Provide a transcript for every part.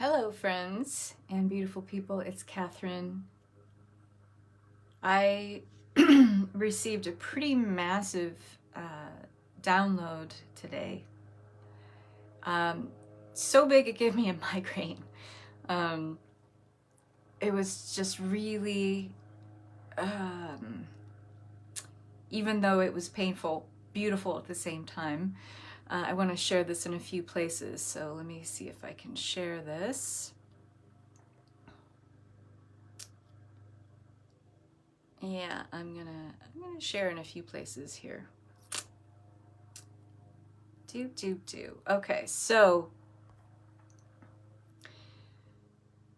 Hello, friends and beautiful people. It's Catherine. I received a pretty massive download today. So big it gave me a migraine. Um, it was just really, even though it was painful, beautiful at the same time. I want to share this in a few places, so let me see if I can share this. Yeah, I'm gonna share in a few places here. Okay, so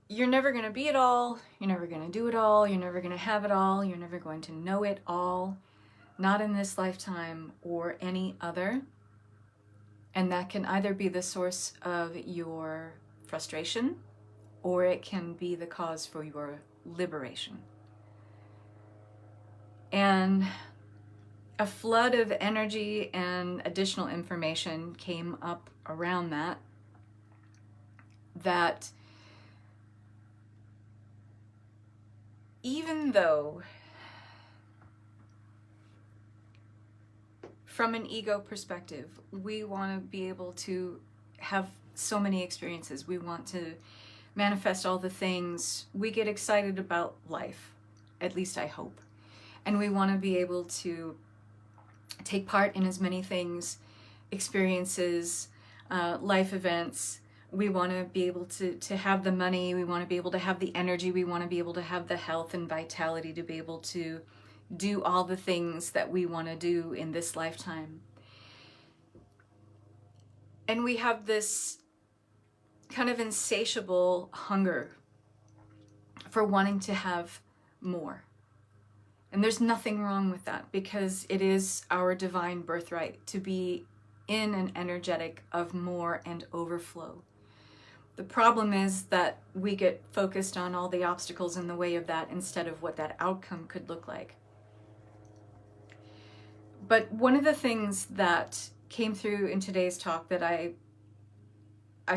you're never gonna be it all, you're never gonna do it all, you're never gonna have it all, you're never going to know it all, not in this lifetime or any other. And that can either be the source of your frustration or it can be the cause for your liberation. And a flood of energy and additional information came up around that even though from an ego perspective, we want to be able to have so many experiences. We want to manifest all the things. We get excited about life, at least I hope. And we want to be able to take part in as many things, experiences, life events. We want to be able to have the money. We want to be able to have the energy. We want to be able to have the health and vitality to be able to do all the things that we want to do in this lifetime. And we have this kind of insatiable hunger for wanting to have more. And there's nothing wrong with that because it is our divine birthright to be in an energetic of more and overflow. The problem is that we get focused on all the obstacles in the way of that instead of what that outcome could look like. But one of the things that came through in today's talk that I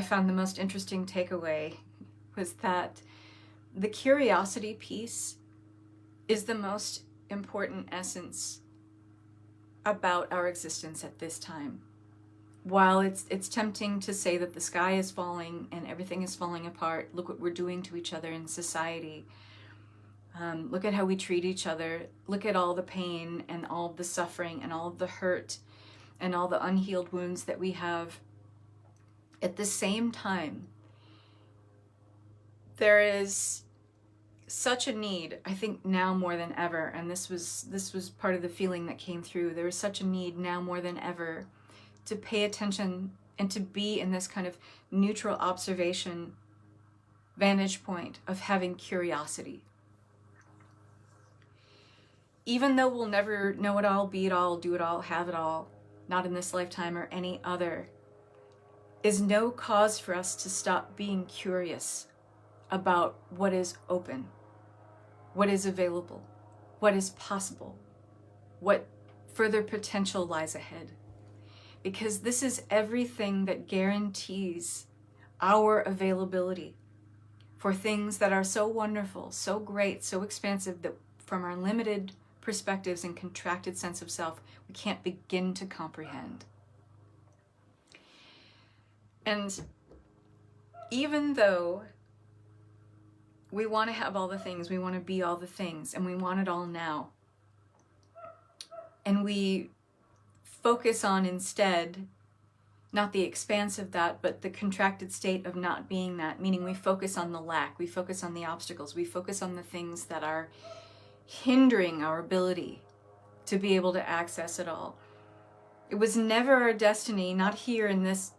found the most interesting takeaway was that the curiosity piece is the most important essence about our existence at this time. While it's tempting to say that the sky is falling and everything is falling apart, look what we're doing to each other in society. Look at how we treat each other. Look at all the pain and all the suffering and all the hurt and all the unhealed wounds that we have. At the same time, there is such a need, I think now more than ever, and this was part of the feeling that came through. There is such a need now more than ever to pay attention and to be in this kind of neutral observation vantage point of having curiosity. Even though we'll never know it all, be it all, do it all, have it all, not in this lifetime or any other, is no cause for us to stop being curious about what is open, what is available, what is possible, what further potential lies ahead. Because this is everything that guarantees our availability for things that are so wonderful, so great, so expansive that from our limited perspectives and contracted sense of self, we can't begin to comprehend. And even though we want to have all the things, we want to be all the things, and we want it all now, and we focus on instead not the expanse of that, but the contracted state of not being that, meaning we focus on the lack, we focus on the obstacles, we focus on the things that are hindering our ability to be able to access it all. It was never our destiny, not here in this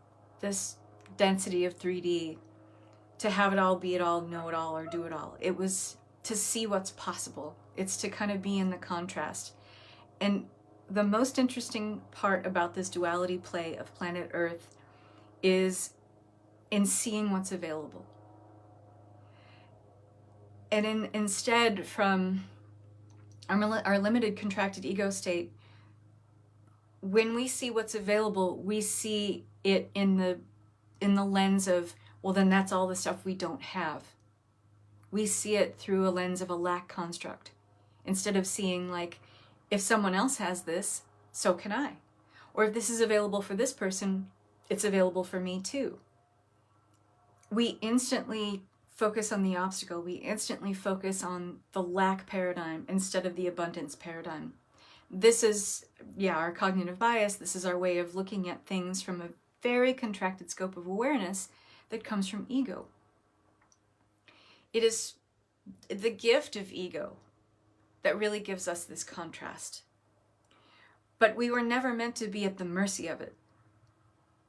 density of 3D, to have it all, be it all, know it all, or do it all. It was to see what's possible. It's to kind of be in the contrast. And the most interesting part about this duality play of planet Earth is in seeing what's available. And instead from our limited contracted ego state, when we see what's available, we see it in the lens of well, then that's all the stuff we don't have. We see it through a lens of a lack construct, instead of seeing like, if someone else has this, so can I. Or if this is available for this person, it's available for me too. We instantly focus on the obstacle. We instantly focus on the lack paradigm instead of the abundance paradigm. This is, our cognitive bias. This is our way of looking at things from a very contracted scope of awareness that comes from ego. It is the gift of ego that really gives us this contrast. But we were never meant to be at the mercy of it.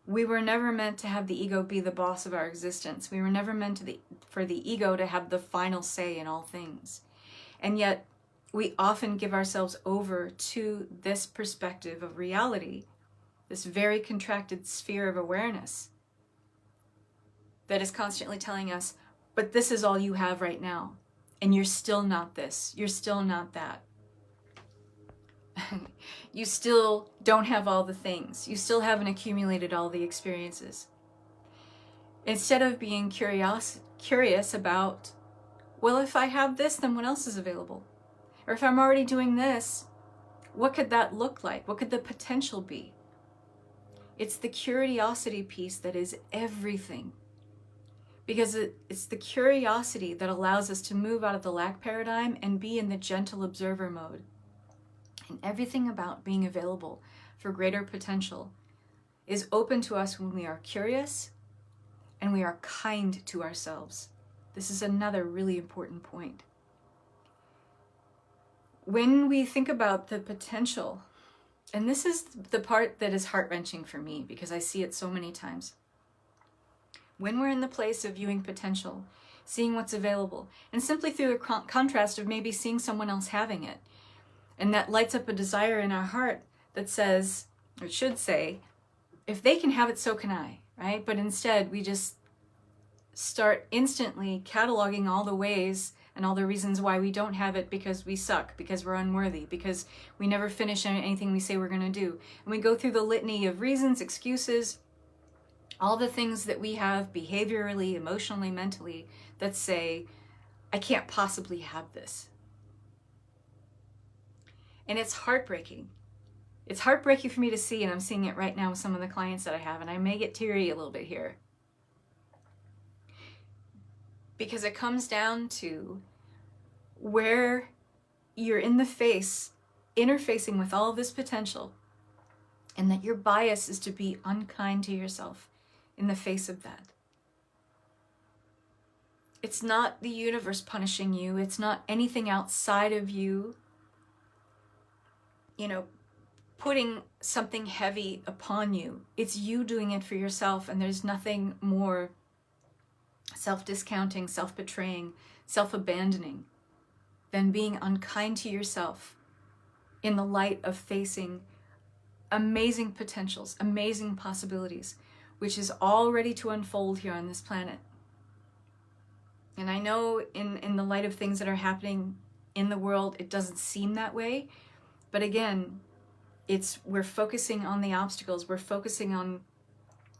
We were never meant to have the ego be the boss of our existence. We were never meant for the ego to have the final say in all things. And yet, we often give ourselves over to this perspective of reality, this very contracted sphere of awareness that is constantly telling us, but this is all you have right now. And you're still not this. You're still not that. You still don't have all the things. You still haven't accumulated all the experiences. Instead of being curious about, well, if I have this, then what else is available? Or if I'm already doing this, what could that look like? What could the potential be? It's the curiosity piece that is everything. Because it's the curiosity that allows us to move out of the lack paradigm and be in the gentle observer mode. And everything about being available for greater potential is open to us when we are curious and we are kind to ourselves. This is another really important point. When we think about the potential, and this is the part that is heart-wrenching for me because I see it so many times. When we're in the place of viewing potential, seeing what's available, and simply through the contrast of maybe seeing someone else having it, and that lights up a desire in our heart that says, or should say, if they can have it, so can I, right? But instead, we just start instantly cataloging all the ways and all the reasons why we don't have it, because we suck, because we're unworthy, because we never finish anything we say we're going to do. And we go through the litany of reasons, excuses, all the things that we have behaviorally, emotionally, mentally that say, I can't possibly have this. And it's heartbreaking. It's heartbreaking for me to see, and I'm seeing it right now with some of the clients that I have, and I may get teary a little bit here. Because it comes down to where you're in the face, interfacing with all of this potential, and that your bias is to be unkind to yourself in the face of that. It's not the universe punishing you. It's not anything outside of you, putting something heavy upon you. It's you doing it for yourself, and there's nothing more self-discounting, self-betraying, self-abandoning than being unkind to yourself in the light of facing amazing potentials, amazing possibilities, which is all ready to unfold here on this planet. And I know in the light of things that are happening in the world, it doesn't seem that way. But again, we're focusing on the obstacles. We're focusing on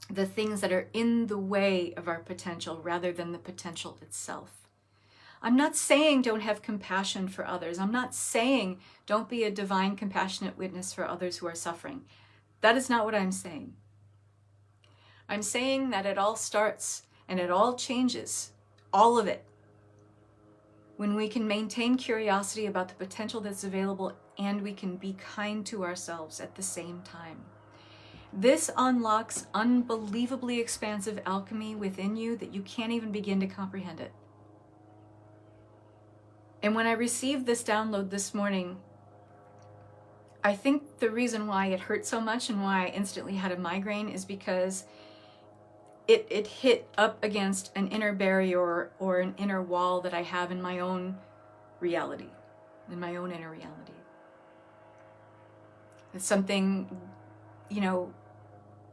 the things that are in the way of our potential rather than the potential itself. I'm not saying don't have compassion for others. I'm not saying don't be a divine, compassionate witness for others who are suffering. That is not what I'm saying. I'm saying that it all starts and it all changes, all of it, when we can maintain curiosity about the potential that's available and we can be kind to ourselves at the same time. This unlocks unbelievably expansive alchemy within you that you can't even begin to comprehend it. And when I received this download this morning, I think the reason why it hurt so much and why I instantly had a migraine is because it hit up against an inner barrier or an inner wall that I have in my own reality, in my own inner reality. It's something,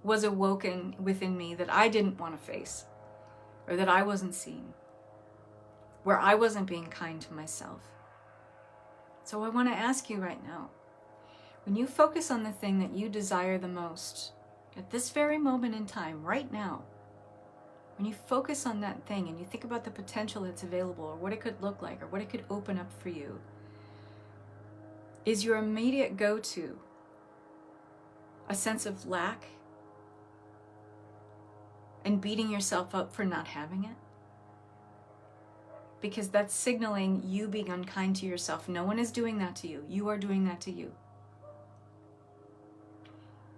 was awoken within me that I didn't want to face, or that I wasn't seeing, where I wasn't being kind to myself. So I want to ask you right now, when you focus on the thing that you desire the most, at this very moment in time, right now, when you focus on that thing and you think about the potential that's available or what it could look like or what it could open up for you, is your immediate go-to a sense of lack and beating yourself up for not having it? Because that's signaling you being unkind to yourself. No one is doing that to you. You are doing that to you.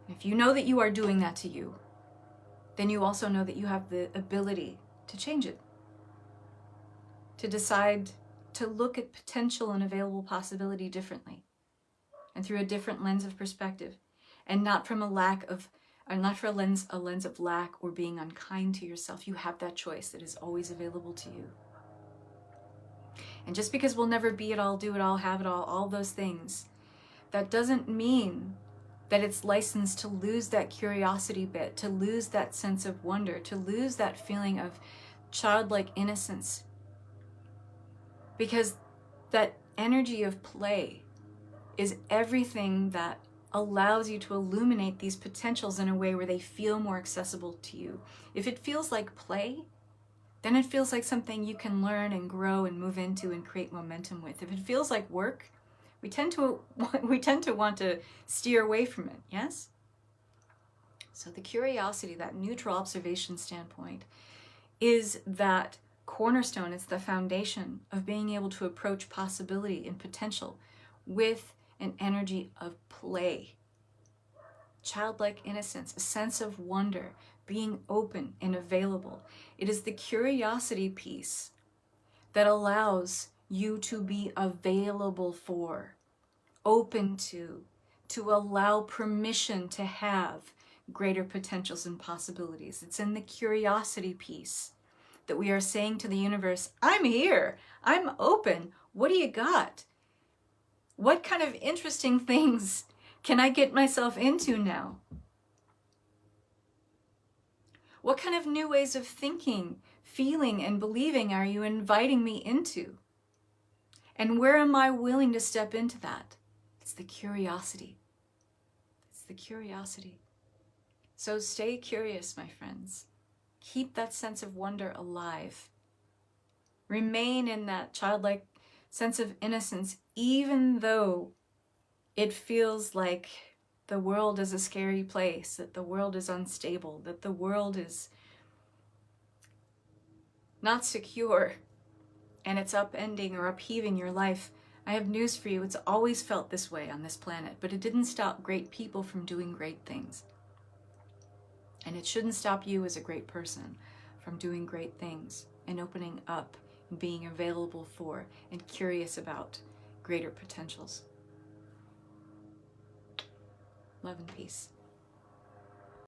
If you know that you are doing that to you, then you also know that you have the ability to change it. To decide to look at potential and available possibility differently and through a different lens of perspective, and not from a lens of lack or being unkind to yourself. You have that choice that is always available to you. And just because we'll never be it all, do it all, have it all those things, that doesn't mean that it's licensed to lose that curiosity bit, to lose that sense of wonder, to lose that feeling of childlike innocence. Because that energy of play is everything that allows you to illuminate these potentials in a way where they feel more accessible to you. If it feels like play, then it feels like something you can learn and grow and move into and create momentum with. If it feels like work, we tend to want to steer away from it, yes? So the curiosity, that neutral observation standpoint, is that cornerstone. It's the foundation of being able to approach possibility and potential with an energy of play. Childlike innocence, a sense of wonder, being open and available. It is the curiosity piece that allows you to be available for, open to allow permission to have greater potentials and possibilities. It's in the curiosity piece that we are saying to the universe, I'm here, I'm open, what do you got? What kind of interesting things can I get myself into now? What kind of new ways of thinking, feeling, and believing are you inviting me into? And where am I willing to step into that? It's the curiosity. It's the curiosity. So stay curious, my friends. Keep that sense of wonder alive. Remain in that childlike sense of innocence, even though it feels like the world is a scary place, that the world is unstable, that the world is not secure, and it's upending or upheaving your life. I have news for you. It's always felt this way on this planet, but it didn't stop great people from doing great things. And it shouldn't stop you as a great person from doing great things and opening up and being available for and curious about greater potentials. Love and peace.